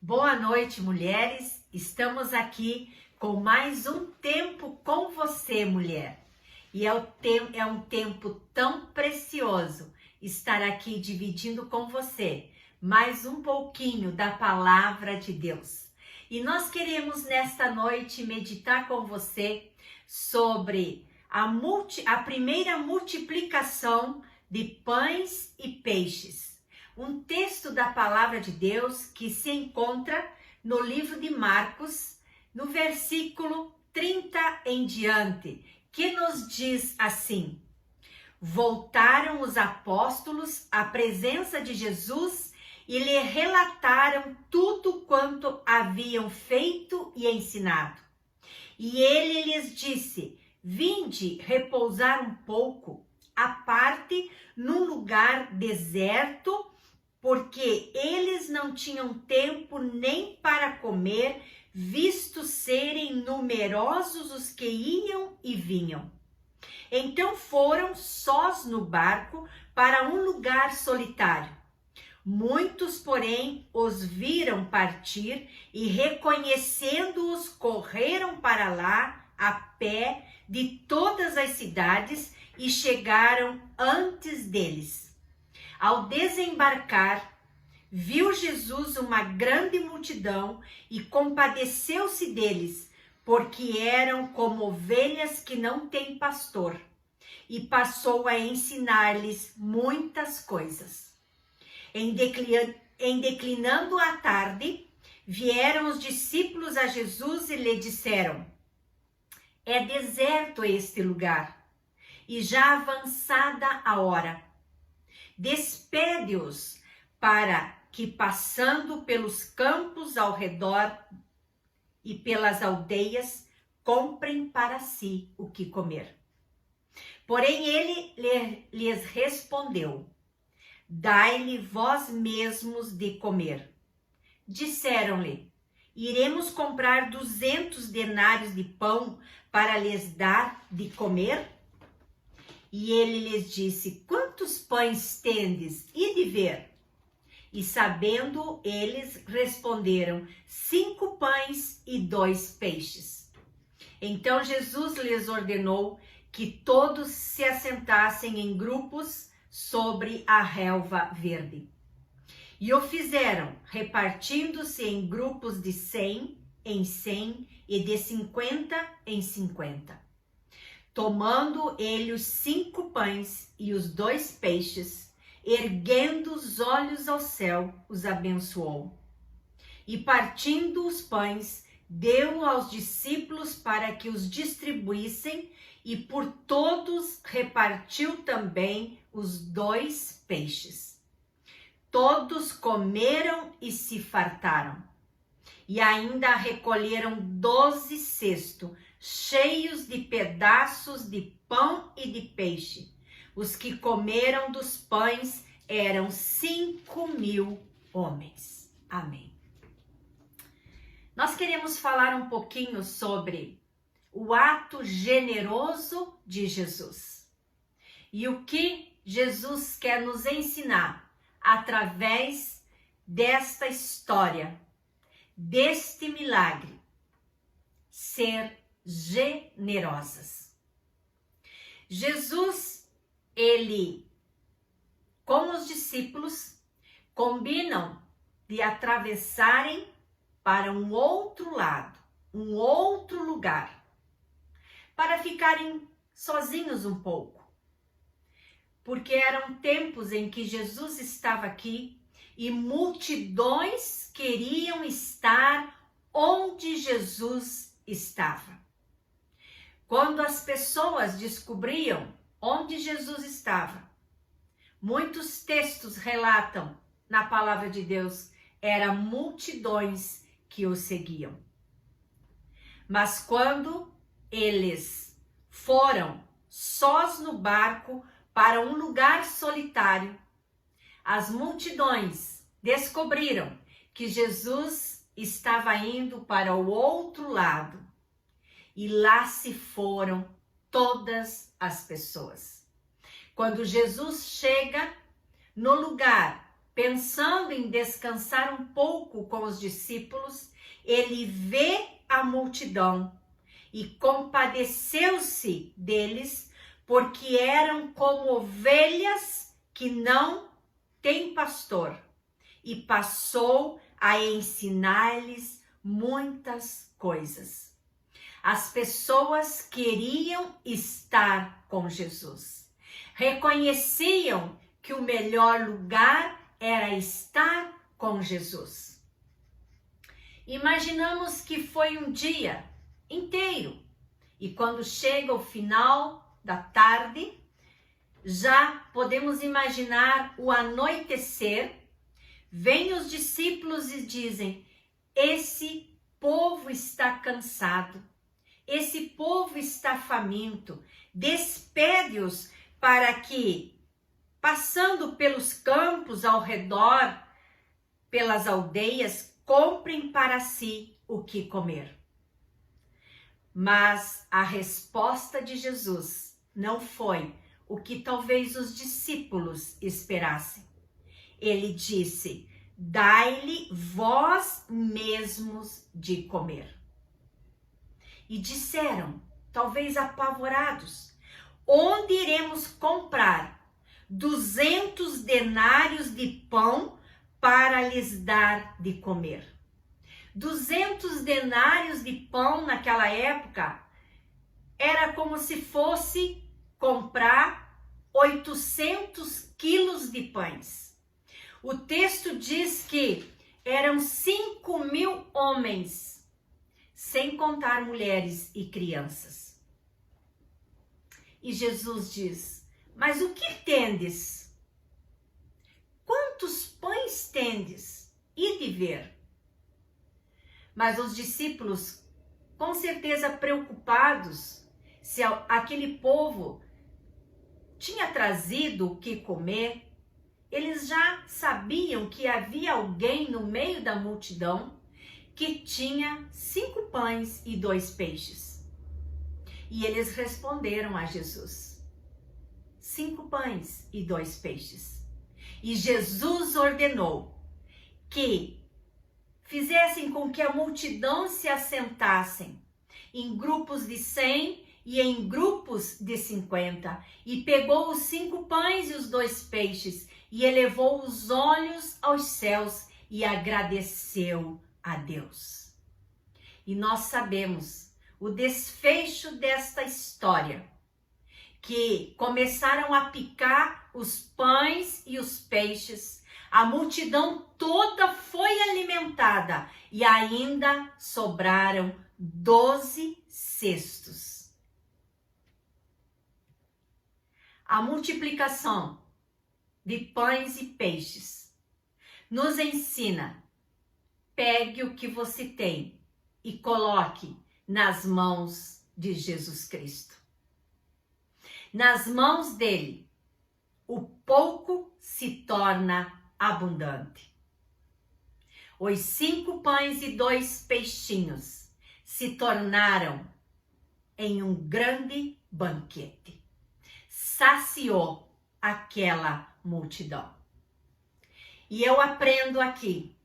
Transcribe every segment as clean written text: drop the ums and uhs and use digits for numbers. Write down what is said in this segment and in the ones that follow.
Boa noite, mulheres. Estamos aqui com mais um tempo com você, mulher. E é um tempo tão precioso estar aqui dividindo com você mais um pouquinho da palavra de Deus. E nós queremos nesta noite meditar com você sobre a primeira multiplicação de pães e peixes. Um texto da palavra de Deus que se encontra no livro de Marcos, no versículo 30 em diante, que nos diz assim: Voltaram os apóstolos à presença de Jesus e lhe relataram tudo quanto haviam feito e ensinado. E ele lhes disse: Vinde repousar um pouco, à parte, num lugar deserto, porque eles não tinham tempo nem para comer, visto serem numerosos os que iam e vinham. Então foram sós no barco para um lugar solitário. Muitos, porém, os viram partir e, reconhecendo-os, correram para lá a pé de todas as cidades e chegaram antes deles. Ao desembarcar, viu Jesus uma grande multidão e compadeceu-se deles, porque eram como ovelhas que não têm pastor, e passou a ensinar-lhes muitas coisas. Em declinando a tarde, vieram os discípulos a Jesus e lhe disseram: É deserto este lugar, e já avançada a hora. Despede-os para que, passando pelos campos ao redor e pelas aldeias, comprem para si o que comer. Porém ele lhes respondeu: Dai-lhe vós mesmos de comer. Disseram-lhe: Iremos comprar 200 denários de pão para lhes dar de comer? E ele lhes disse: Quantos pães tendes? Ide ver. E sabendo eles, responderam: 5 pães e 2 peixes. Então Jesus lhes ordenou que todos se assentassem em grupos sobre a relva verde. E o fizeram, repartindo-se em grupos de 100 em 100 e de 50 em 50. Tomando ele os 5 pães e os 2 peixes, erguendo os olhos ao céu, os abençoou. E partindo os pães, deu aos discípulos para que os distribuíssem, e por todos repartiu também os 2 peixes. Todos comeram e se fartaram. E ainda recolheram 12 cestos, cheios de pedaços de pão e de peixe. Os que comeram dos pães eram 5.000 homens. Amém. Nós queremos falar um pouquinho sobre o ato generoso de Jesus. E o que Jesus quer nos ensinar através desta história, deste milagre: ser generosas. Jesus, ele, com os discípulos, combinam de atravessarem para um outro lado, um outro lugar, para ficarem sozinhos um pouco. Porque eram tempos em que Jesus estava aqui e multidões queriam estar onde Jesus estava. Quando as pessoas descobriam onde Jesus estava, muitos textos relatam na palavra de Deus, eram multidões que o seguiam. Mas quando eles foram sós no barco para um lugar solitário, as multidões descobriram que Jesus estava indo para o outro lado, e lá se foram todas as pessoas. Quando Jesus chega no lugar pensando em descansar um pouco com os discípulos, ele vê a multidão e compadeceu-se deles, porque eram como ovelhas que não têm pastor, e passou a ensinar-lhes muitas coisas. As pessoas queriam estar com Jesus, reconheciam que o melhor lugar era estar com Jesus. Imaginamos que foi um dia inteiro, e quando chega o final da tarde, já podemos imaginar o anoitecer. Vêm os discípulos e dizem: esse povo está cansado, esse povo está faminto, despede-os para que, passando pelos campos ao redor, pelas aldeias, comprem para si o que comer. Mas a resposta de Jesus não foi o que talvez os discípulos esperassem. Ele disse: dai-lhe vós mesmos de comer. E disseram, talvez apavorados: onde iremos comprar 200 denários de pão para lhes dar de comer? 200 denários de pão naquela época era como se fosse comprar 800 quilos de pães. O texto diz que eram 5.000 homens, sem contar mulheres e crianças. E Jesus diz: mas o que tendes? Quantos pães tendes? Ide ver. Mas os discípulos, com certeza preocupados se aquele povo tinha trazido o que comer, eles já sabiam que havia alguém no meio da multidão que tinha 5 pães e 2 peixes. E eles responderam a Jesus: 5 pães e 2 peixes. E Jesus ordenou que fizessem com que a multidão se assentassem em grupos de 100 e em grupos de 50, e pegou os 5 pães e os 2 peixes, e elevou os olhos aos céus e agradeceu a Deus. E nós sabemos o desfecho desta história, que começaram a picar os pães e os peixes, a multidão toda foi alimentada e ainda sobraram 12 cestos. A multiplicação de pães e peixes nos ensina: pegue o que você tem e coloque nas mãos de Jesus Cristo. Nas mãos dele, o pouco se torna abundante. Os 5 pães e 2 peixinhos se tornaram em um grande banquete. Saciou aquela multidão. E eu aprendo aqui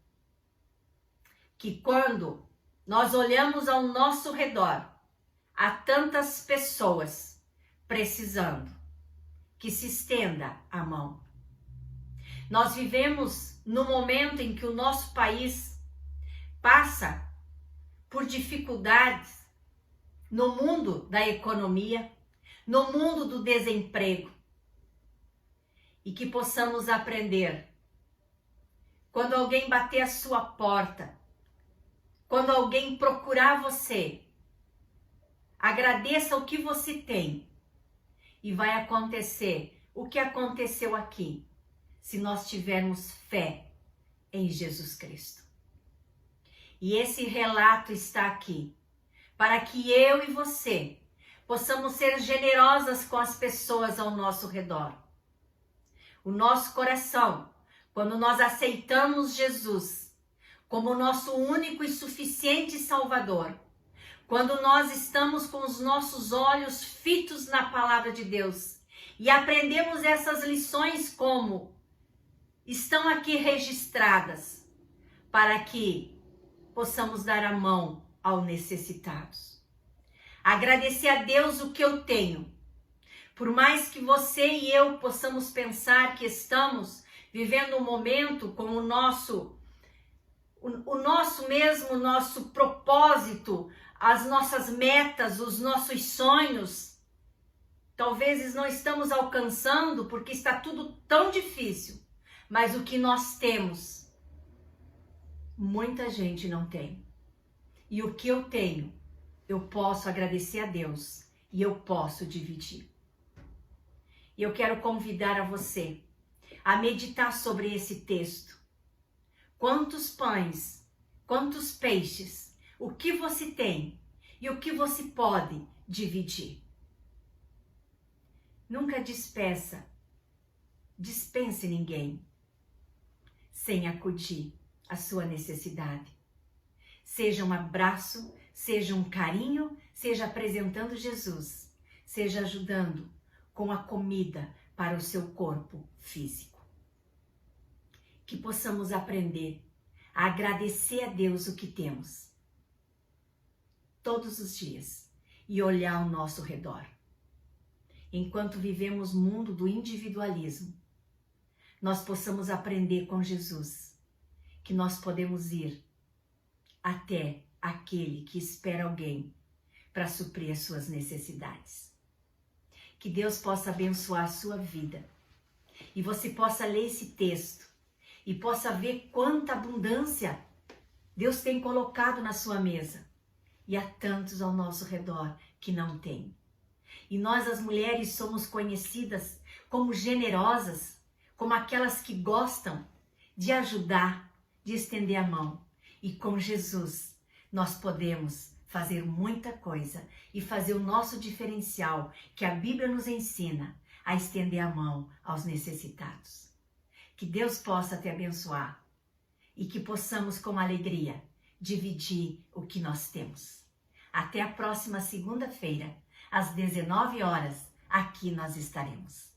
que quando nós olhamos ao nosso redor, há tantas pessoas precisando, que se estenda a mão. Nós vivemos no momento em que o nosso país passa por dificuldades no mundo da economia, no mundo do desemprego, e que possamos aprender: quando alguém bater a sua porta, quando alguém procurar você, agradeça o que você tem, e vai acontecer o que aconteceu aqui, se nós tivermos fé em Jesus Cristo. E esse relato está aqui para que eu e você possamos ser generosas com as pessoas ao nosso redor. O nosso coração, quando nós aceitamos Jesus como nosso único e suficiente Salvador, quando nós estamos com os nossos olhos fitos na palavra de Deus e aprendemos essas lições como estão aqui registradas para que possamos dar a mão aos necessitados. Agradecer a Deus o que eu tenho. Por mais que você e eu possamos pensar que estamos vivendo um momento com o nosso propósito, as nossas metas, os nossos sonhos, talvez não estamos alcançando porque está tudo tão difícil, mas o que nós temos, muita gente não tem. E o que eu tenho, eu posso agradecer a Deus e eu posso dividir. E eu quero convidar a você a meditar sobre esse texto. Quantos pães, quantos peixes, o que você tem e o que você pode dividir. Nunca dispense ninguém sem acudir à sua necessidade. Seja um abraço, seja um carinho, seja apresentando Jesus, seja ajudando com a comida para o seu corpo físico. Que possamos aprender a agradecer a Deus o que temos todos os dias e olhar ao nosso redor. Enquanto vivemos o mundo do individualismo, nós possamos aprender com Jesus que nós podemos ir até aquele que espera alguém para suprir as suas necessidades. Que Deus possa abençoar a sua vida e você possa ler esse texto e possa ver quanta abundância Deus tem colocado na sua mesa. E há tantos ao nosso redor que não têm. E nós, as mulheres, somos conhecidas como generosas, como aquelas que gostam de ajudar, de estender a mão. E com Jesus, nós podemos fazer muita coisa e fazer o nosso diferencial, que a Bíblia nos ensina a estender a mão aos necessitados. Que Deus possa te abençoar e que possamos, com alegria, dividir o que nós temos. Até a próxima segunda-feira, às 19 horas, aqui nós estaremos.